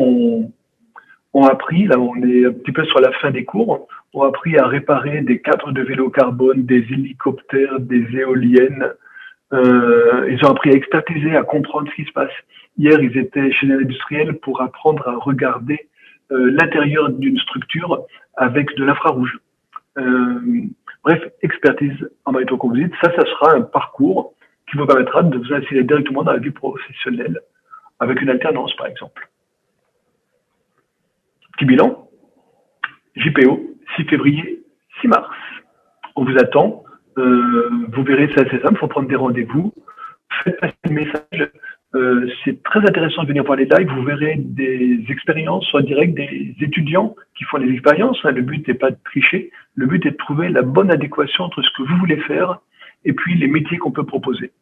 [SPEAKER 3] ont appris, là on est un petit peu sur la fin des cours, ont appris à réparer des cadres de vélo carbone, des hélicoptères, des éoliennes. Ils ont appris à expertiser, à comprendre ce qui se passe. Hier, ils étaient chez un industriel pour apprendre à regarder l'intérieur d'une structure avec de l'infrarouge. Bref, expertise en matériaux composites, ça sera un parcours qui vous permettra de vous insérer directement dans la vie professionnelle avec une alternance, par exemple. Petit bilan, JPO, 6 février, 6 mars. On vous attend, vous verrez, c'est assez simple, il faut prendre des rendez-vous, faites passer le message. C'est très intéressant de venir voir les lives, vous verrez des expériences en direct des étudiants qui font des expériences. Hein. Le but n'est pas de tricher, le but est de trouver la bonne adéquation entre ce que vous voulez faire et puis les métiers qu'on peut proposer.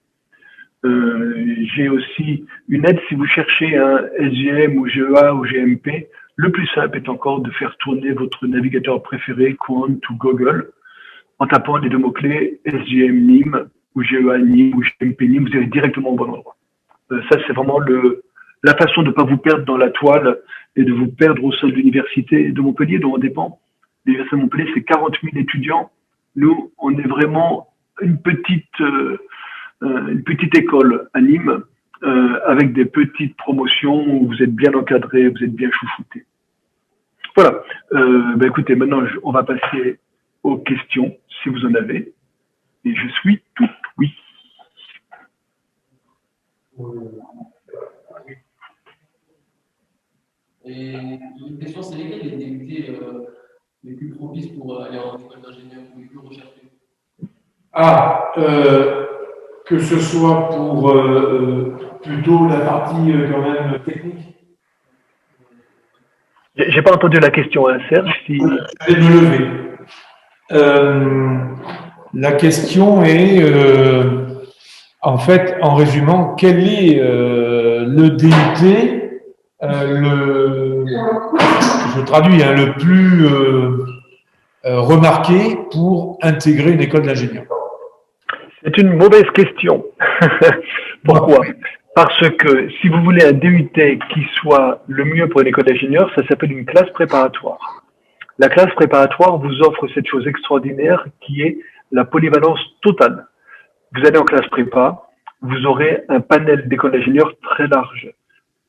[SPEAKER 3] J'ai aussi une aide si vous cherchez un SGM ou GEA ou GMP. Le plus simple est encore de faire tourner votre navigateur préféré, Quant ou Google, en tapant les deux mots-clés SGM Nîmes ou GEA Nîmes ou GMP Nîmes, vous allez directement au bon endroit. Ça, c'est vraiment la façon de ne pas vous perdre dans la toile et de vous perdre au sein de l'université de Montpellier, dont on dépend. L'université de Montpellier, c'est 40 000 étudiants. Nous, on est vraiment une petite école à Nîmes, avec des petites promotions où vous êtes bien encadré, vous êtes bien chouchouté. Voilà. Écoutez, maintenant, on va passer aux questions, si vous en avez. Et je suis tout oui.
[SPEAKER 4] Et une question, c'est lesquels les DUT les plus propices pour aller en école d'ingénieur ou les plus recherchés?
[SPEAKER 1] Que ce soit pour plutôt la partie quand même technique.
[SPEAKER 3] J'ai pas entendu la question, hein, Serge. Si...
[SPEAKER 1] Je vais me lever. La question est, en fait, en résumant, quel est le DUT, je traduis, hein, le plus remarqué pour intégrer une école d'ingénieur?
[SPEAKER 3] C'est une mauvaise question. Pourquoi? Parce que si vous voulez un DUT qui soit le mieux pour une école d'ingénieur, ça s'appelle une classe préparatoire. La classe préparatoire vous offre cette chose extraordinaire qui est la polyvalence totale. Vous allez en classe prépa, vous aurez un panel d'écoles d'ingénieurs très large.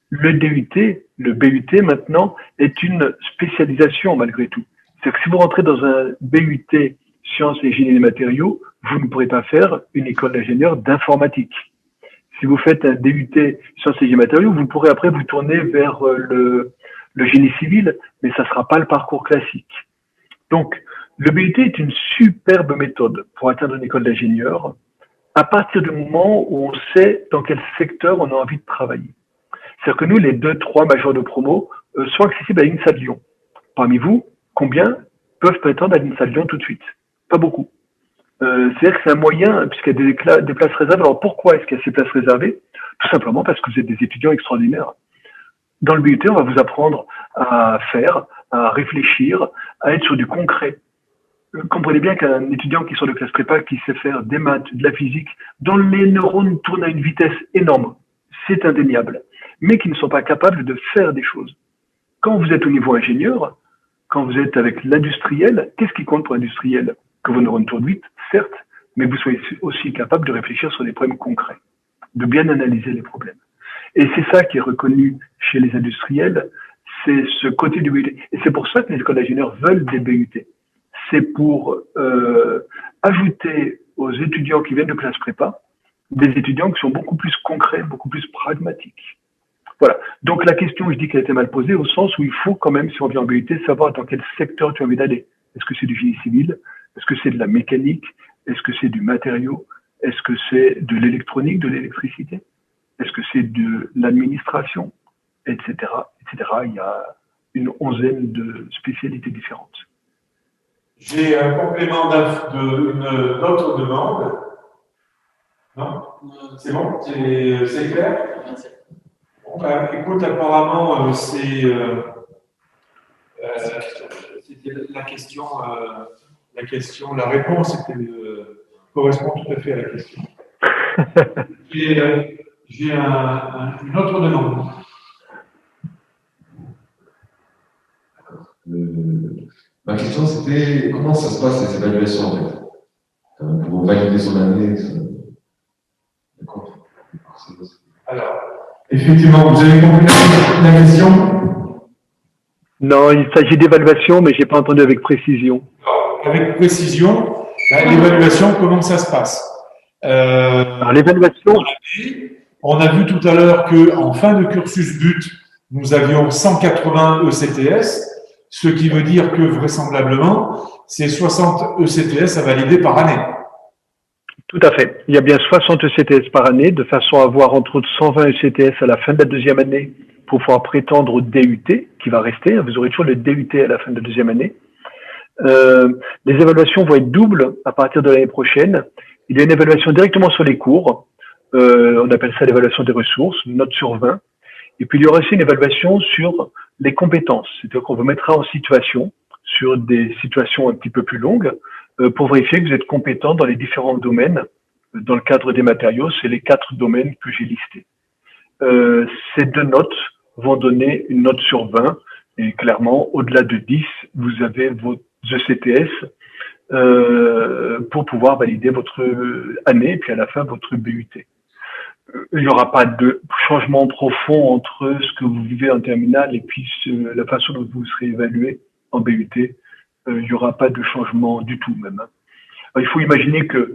[SPEAKER 3] Le DUT, le BUT maintenant, est une spécialisation malgré tout. C'est-à-dire que si vous rentrez dans un BUT sciences et génie des matériaux, vous ne pourrez pas faire une école d'ingénieur d'informatique. Si vous faites un DUT sciences et génie des matériaux, vous pourrez après vous tourner vers le génie civil, mais ça ne sera pas le parcours classique. Donc, le BUT est une superbe méthode pour atteindre une école d'ingénieur à partir du moment où on sait dans quel secteur on a envie de travailler. C'est-à-dire que nous, les 2-3 majors de promo sont accessibles à l'INSA de Lyon. Parmi vous, combien peuvent prétendre à l'INSA de Lyon tout de suite? Pas beaucoup. C'est-à-dire que c'est un moyen, puisqu'il y a des places réservées. Alors pourquoi est-ce qu'il y a ces places réservées? Tout simplement parce que vous êtes des étudiants extraordinaires. Dans le BUT, on va vous apprendre à faire, à réfléchir, à être sur du concret. Comprenez bien qu'un étudiant qui sort de classe prépa, qui sait faire des maths, de la physique, dont les neurones tournent à une vitesse énorme, c'est indéniable, mais qui ne sont pas capables de faire des choses. Quand vous êtes au niveau ingénieur, quand vous êtes avec l'industriel, qu'est-ce qui compte pour l'industriel? Que vos neurones tournent vite, certes, mais que vous soyez aussi capable de réfléchir sur des problèmes concrets, de bien analyser les problèmes. Et c'est ça qui est reconnu chez les industriels, c'est ce côté du BUT. Et c'est pour ça que les écoles d'ingénieurs veulent des BUT. C'est pour ajouter aux étudiants qui viennent de classe prépa des étudiants qui sont beaucoup plus concrets, beaucoup plus pragmatiques. Voilà. Donc la question, je dis qu'elle a été mal posée au sens où il faut quand même, si on vient en BUT, savoir dans quel secteur tu as envie d'aller. Est-ce que c'est du génie civil? Est-ce que c'est de la mécanique? Est-ce que c'est du matériau? Est-ce que c'est de l'électronique, de l'électricité? Est-ce que c'est de l'administration? Etc. etc. Il y a une onzaine de spécialités différentes.
[SPEAKER 1] J'ai un complément d'une autre demande. Non? C'est bon? C'est clair? Bon, écoute, apparemment, c'était la question, la réponse correspond tout à fait à la question. J'ai une autre demande.
[SPEAKER 5] Ma question, c'était comment ça se passe les évaluations en fait pour valider son année. D'accord.
[SPEAKER 1] Alors, effectivement, vous avez compris la question?
[SPEAKER 3] Non, il s'agit d'évaluation, mais je n'ai pas entendu avec précision.
[SPEAKER 1] Avec précision, l'évaluation, comment ça se passe?
[SPEAKER 3] Alors, l'évaluation.
[SPEAKER 1] On a vu tout à l'heure qu'en fin de cursus but, nous avions 180 ECTS, ce qui veut dire que vraisemblablement, c'est 60 ECTS à valider par année.
[SPEAKER 3] Tout à fait. Il y a bien 60 ECTS par année, de façon à avoir entre autres 120 ECTS à la fin de la deuxième année pour pouvoir prétendre au DUT, qui va rester. Vous aurez toujours le DUT à la fin de la deuxième année. Les évaluations vont être doubles à partir de l'année prochaine. Il y a une évaluation directement sur les cours. On appelle ça l'évaluation des ressources, une note sur 20. Et puis, il y aura aussi une évaluation sur les compétences. C'est-à-dire qu'on vous mettra en situation, sur des situations un petit peu plus longues, pour vérifier que vous êtes compétent dans les différents domaines. Dans le cadre des matériaux, c'est les 4 domaines que j'ai listés. Ces 2 notes vont donner une note sur 20. Et clairement, au-delà de 10, vous avez vos ECTS pour pouvoir valider votre année et puis à la fin, votre BUT. Il n'y aura pas de changement profond entre ce que vous vivez en terminale et puis la façon dont vous serez évalué en BUT. Il n'y aura pas de changement du tout même. Alors, il faut imaginer que,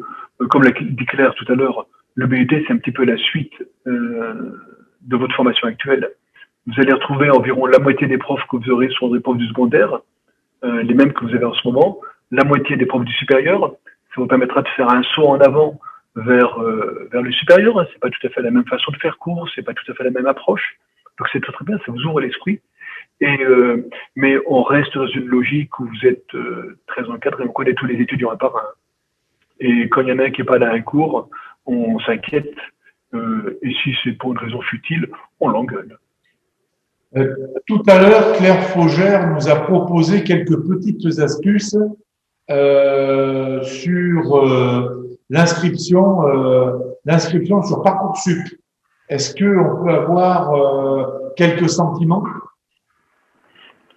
[SPEAKER 3] comme l'a dit Claire tout à l'heure, le BUT, c'est un petit peu la suite de votre formation actuelle. Vous allez retrouver environ la moitié des profs que vous aurez sont des profs du secondaire, les mêmes que vous avez en ce moment, la moitié des profs du supérieur. Ça vous permettra de faire un saut en avant vers le supérieur. C'est pas tout à fait la même façon de faire cours, c'est pas tout à fait la même approche. Donc c'est très très bien, ça vous ouvre l'esprit. Mais on reste dans une logique où vous êtes très encadré, on connaît tous les étudiants un par un. Et quand il y en a un qui n'est pas là à un cours, on s'inquiète. Et si c'est pour une raison futile, on l'engueule.
[SPEAKER 1] Tout à l'heure, Claire Faugère nous a proposé quelques petites astuces sur l'inscription sur Parcoursup. Est-ce qu'on peut avoir quelques sentiments?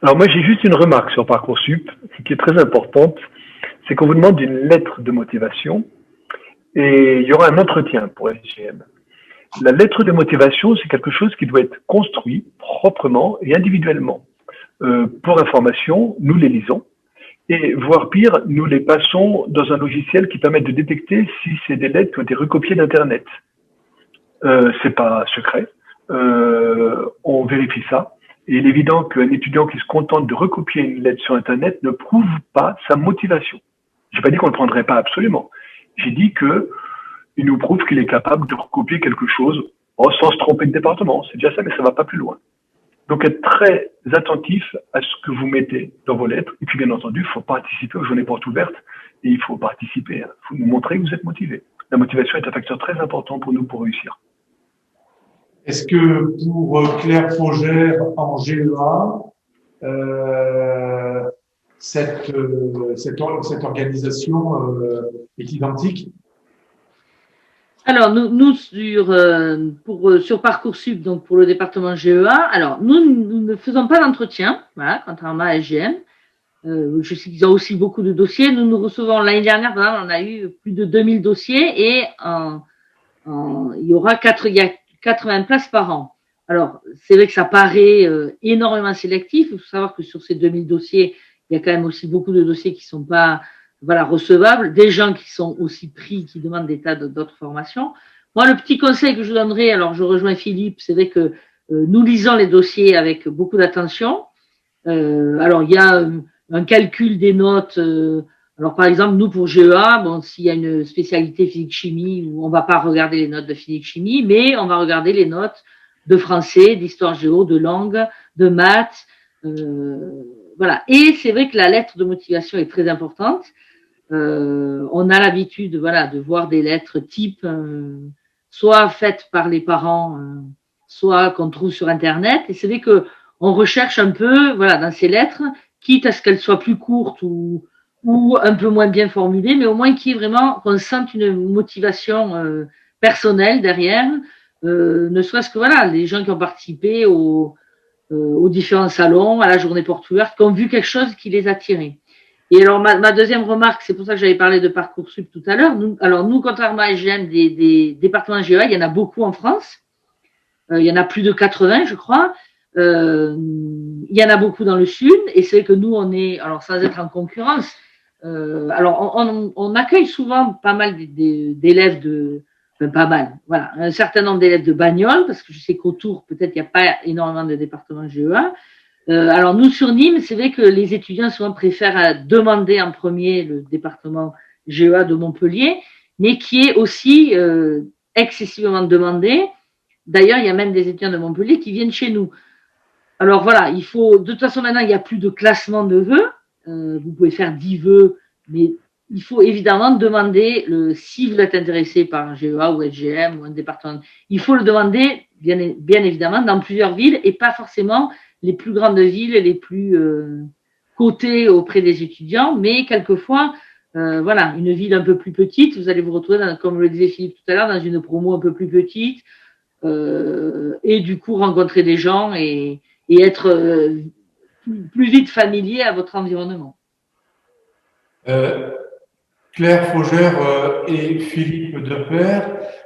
[SPEAKER 3] Alors moi, j'ai juste une remarque sur Parcoursup qui est très importante. C'est qu'on vous demande une lettre de motivation et il y aura un entretien pour LGM. La lettre de motivation, c'est quelque chose qui doit être construit proprement et individuellement. Pour information, nous les lisons et voire pire, nous les passons dans un logiciel qui permet de détecter si c'est des lettres qui ont été recopiées d'Internet. C'est pas secret. On vérifie ça. Et il est évident qu'un étudiant qui se contente de recopier une lettre sur Internet ne prouve pas sa motivation. J'ai pas dit qu'on ne le prendrait pas absolument. J'ai dit que il nous prouve qu'il est capable de recopier quelque chose sans se tromper de département. C'est déjà ça, mais ça va pas plus loin. Donc, être très attentif à ce que vous mettez dans vos lettres. Et puis, bien entendu, il faut participer aux journées portes ouvertes. Et il faut participer. Il faut nous montrer que vous êtes motivé. La motivation est un facteur très important pour nous pour réussir.
[SPEAKER 1] Est-ce que pour Claire Faugère en GEA, cette organisation est identique?
[SPEAKER 2] Alors, nous sur Parcoursup, donc pour le département GEA, alors nous ne faisons pas d'entretien, voilà, contrairement à SGM. Je sais qu'ils ont aussi beaucoup de dossiers. Nous recevons l'année dernière, par exemple, on a eu plus de 2000 dossiers et il y a 80 places par an. Alors, c'est vrai que ça paraît énormément sélectif. Il faut savoir que sur ces 2000 dossiers, il y a quand même aussi beaucoup de dossiers qui sont pas recevables, des gens qui sont aussi pris, qui demandent des tas d'autres formations. Moi, le petit conseil que je donnerais, alors je rejoins Philippe, c'est vrai que nous lisons les dossiers avec beaucoup d'attention. Alors, il y a un calcul des notes. Alors, par exemple, nous, pour GEA, bon, s'il y a une spécialité physique-chimie, on va pas regarder les notes de physique-chimie, mais on va regarder les notes de français, d'histoire-géo, de langue, de maths. Voilà. Et c'est vrai que la lettre de motivation est très importante. On a l'habitude, de voir des lettres type, soit faites par les parents, soit qu'on trouve sur Internet. Et c'est vrai que on recherche un peu, dans ces lettres, quitte à ce qu'elles soient plus courtes ou un peu moins bien formulées, mais au moins qu'on sente une motivation personnelle derrière, ne serait-ce que les gens qui ont participé aux différents salons, à la journée porte ouverte, qui ont vu quelque chose qui les a tirés. Et alors, ma deuxième remarque, c'est pour ça que j'avais parlé de Parcoursup tout à l'heure. Nous, contrairement à SGM, des départements GEA, il y en a beaucoup en France. Il y en a plus de 80, je crois. Il y en a beaucoup dans le sud. Et c'est que nous, on est, alors sans être en concurrence, on accueille souvent pas mal d'élèves un certain nombre d'élèves de Bagnoles, parce que je sais qu'autour, peut-être, il n'y a pas énormément de départements GEA. Alors, nous, sur Nîmes, c'est vrai que les étudiants souvent préfèrent demander en premier le département GEA de Montpellier, mais qui est aussi excessivement demandé. D'ailleurs, il y a même des étudiants de Montpellier qui viennent chez nous. Alors, de toute façon, maintenant, il n'y a plus de classement de vœux. Vous pouvez faire 10 vœux, mais il faut évidemment demander, si vous êtes intéressé par un GEA ou SGM ou un département, il faut le demander bien évidemment dans plusieurs villes et pas forcément les plus grandes villes, les plus cotées auprès des étudiants, mais quelquefois, voilà, une ville un peu plus petite, vous allez vous retrouver, comme le disait Philippe tout à l'heure, dans une promo un peu plus petite et du coup rencontrer des gens et être plus vite familier à votre environnement.
[SPEAKER 1] Claire Faugère et Philippe Deper,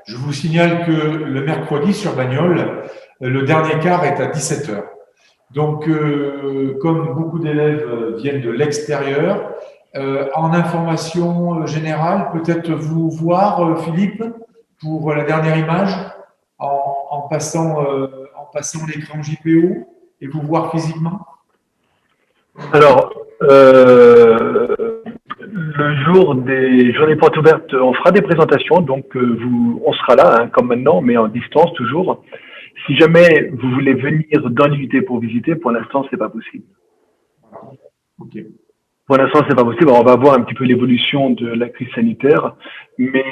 [SPEAKER 1] je vous signale que le mercredi sur Bagnoles, le dernier quart est à 17h. Donc, comme beaucoup d'élèves viennent de l'extérieur, en information générale, peut-être vous voir, Philippe, pour la dernière image, en passant l'écran JPO et vous voir physiquement.
[SPEAKER 3] Alors, le jour des journées portes ouvertes, on fera des présentations, donc on sera là, hein, comme maintenant, mais en distance toujours. Si jamais vous voulez venir dans l'unité pour visiter, pour l'instant, c'est pas possible.
[SPEAKER 1] Okay.
[SPEAKER 3] Pour l'instant, c'est pas possible. Alors, on va voir un petit peu l'évolution de la crise sanitaire, mais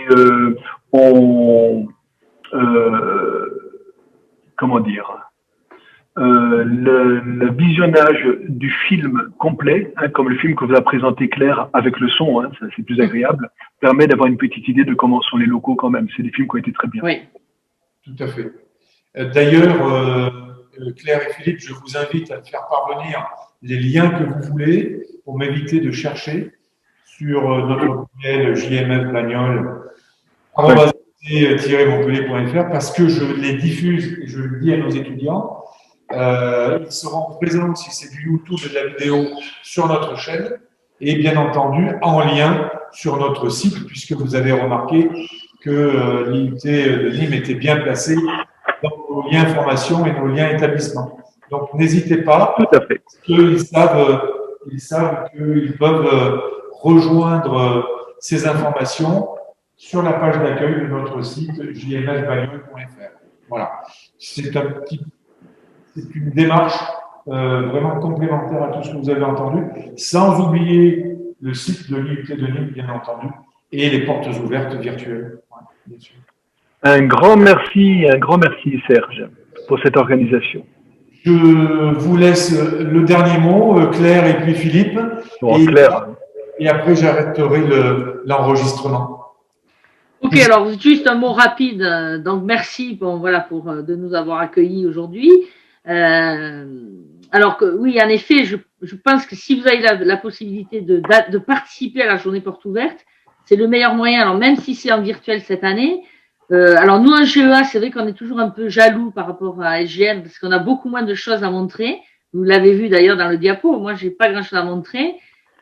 [SPEAKER 3] comment dire, le visionnage du film complet, hein, comme le film que vous a présenté Claire avec le son, hein, ça c'est plus agréable, permet d'avoir une petite idée de comment sont les locaux quand même. C'est des films qui ont été très bien.
[SPEAKER 2] Oui.
[SPEAKER 1] Tout à fait. D'ailleurs, Claire et Philippe, je vous invite à me faire parvenir les liens que vous voulez pour m'éviter de chercher sur notre courriel JMF Bagnoles @montpellier.fr parce que je les diffuse et je le dis à nos étudiants. Ils seront présents, si c'est du YouTube et de la vidéo, sur notre chaîne et bien entendu en lien sur notre site, puisque vous avez remarqué que l'IUT de Nîmes était bien placé dans nos liens formation et nos liens établissement. Donc n'hésitez pas,
[SPEAKER 3] tout à fait.
[SPEAKER 1] Ils savent qu'ils peuvent rejoindre ces informations sur la page d'accueil de notre site jmfbagnoles.fr. Voilà. C'est une démarche vraiment complémentaire à tout ce que vous avez entendu, sans oublier le site de l'IUT de Nîmes, bien entendu, et les portes ouvertes virtuelles. Ouais, bien sûr.
[SPEAKER 3] Un grand merci, Serge, pour cette organisation.
[SPEAKER 1] Je vous laisse le dernier mot, Claire et puis Philippe.
[SPEAKER 3] Bon, Claire.
[SPEAKER 1] Et après, j'arrêterai l'enregistrement.
[SPEAKER 2] Ok, alors juste un mot rapide. Donc merci de nous avoir accueillis aujourd'hui. Alors que oui, en effet, je pense que si vous avez la possibilité de participer à la journée porte ouverte, c'est le meilleur moyen. Alors même si c'est en virtuel cette année, alors nous en GEA, c'est vrai qu'on est toujours un peu jaloux par rapport à SGM parce qu'on a beaucoup moins de choses à montrer. Vous l'avez vu d'ailleurs dans le diapo. Moi, j'ai pas grand-chose à montrer.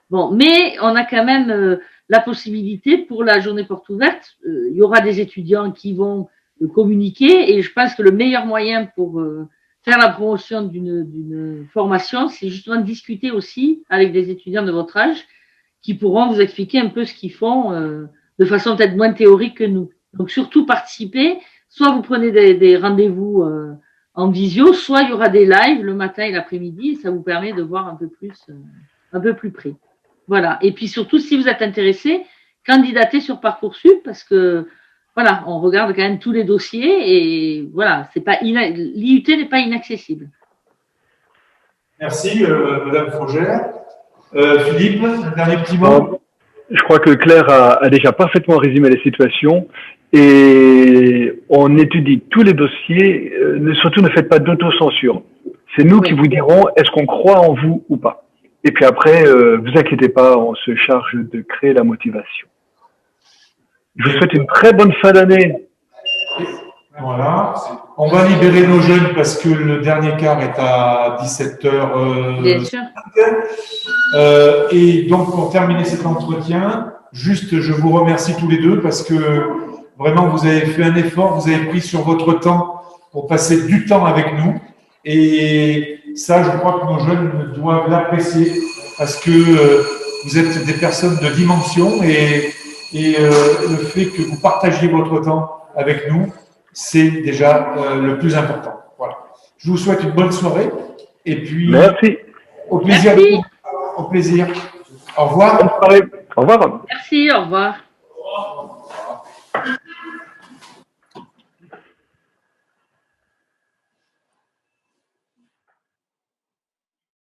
[SPEAKER 2] Bon, mais on a quand même la possibilité pour la journée porte ouverte. Il y aura des étudiants qui vont communiquer et je pense que le meilleur moyen pour faire la promotion d'une formation, c'est justement de discuter aussi avec des étudiants de votre âge qui pourront vous expliquer un peu ce qu'ils font de façon peut-être moins théorique que nous. Donc surtout participer, soit vous prenez des rendez-vous en visio, soit il y aura des lives le matin et l'après-midi et ça vous permet de voir un peu plus près. Voilà. Et puis surtout, si vous êtes intéressé, candidatez sur Parcoursup parce que voilà, on regarde quand même tous les dossiers et voilà, l'IUT n'est pas inaccessible.
[SPEAKER 1] Merci, Madame Faugère. Philippe, un dernier petit mot.
[SPEAKER 3] Je crois que Claire a déjà parfaitement résumé la situation et on étudie tous les dossiers. Surtout, ne faites pas d'autocensure. C'est nous qui vous dirons est-ce qu'on croit en vous ou pas. Et puis après, vous inquiétez pas, on se charge de créer la motivation. Je vous souhaite une très bonne fin d'année.
[SPEAKER 1] Voilà. On va libérer nos jeunes parce que le dernier quart est à 17h.
[SPEAKER 2] Bien sûr.
[SPEAKER 1] Et donc, pour terminer cet entretien, juste, je vous remercie tous les deux parce que vraiment, vous avez fait un effort, vous avez pris sur votre temps pour passer du temps avec nous. Et ça, je crois que nos jeunes doivent l'apprécier parce que vous êtes des personnes de dimension et le fait que vous partagiez votre temps avec nous, c'est déjà le plus important. Voilà. Je vous souhaite une bonne soirée et puis
[SPEAKER 3] merci.
[SPEAKER 1] Au plaisir.
[SPEAKER 2] Merci.
[SPEAKER 1] Au plaisir. Au revoir.
[SPEAKER 3] Bonne soirée. Au revoir.
[SPEAKER 2] Merci, au revoir.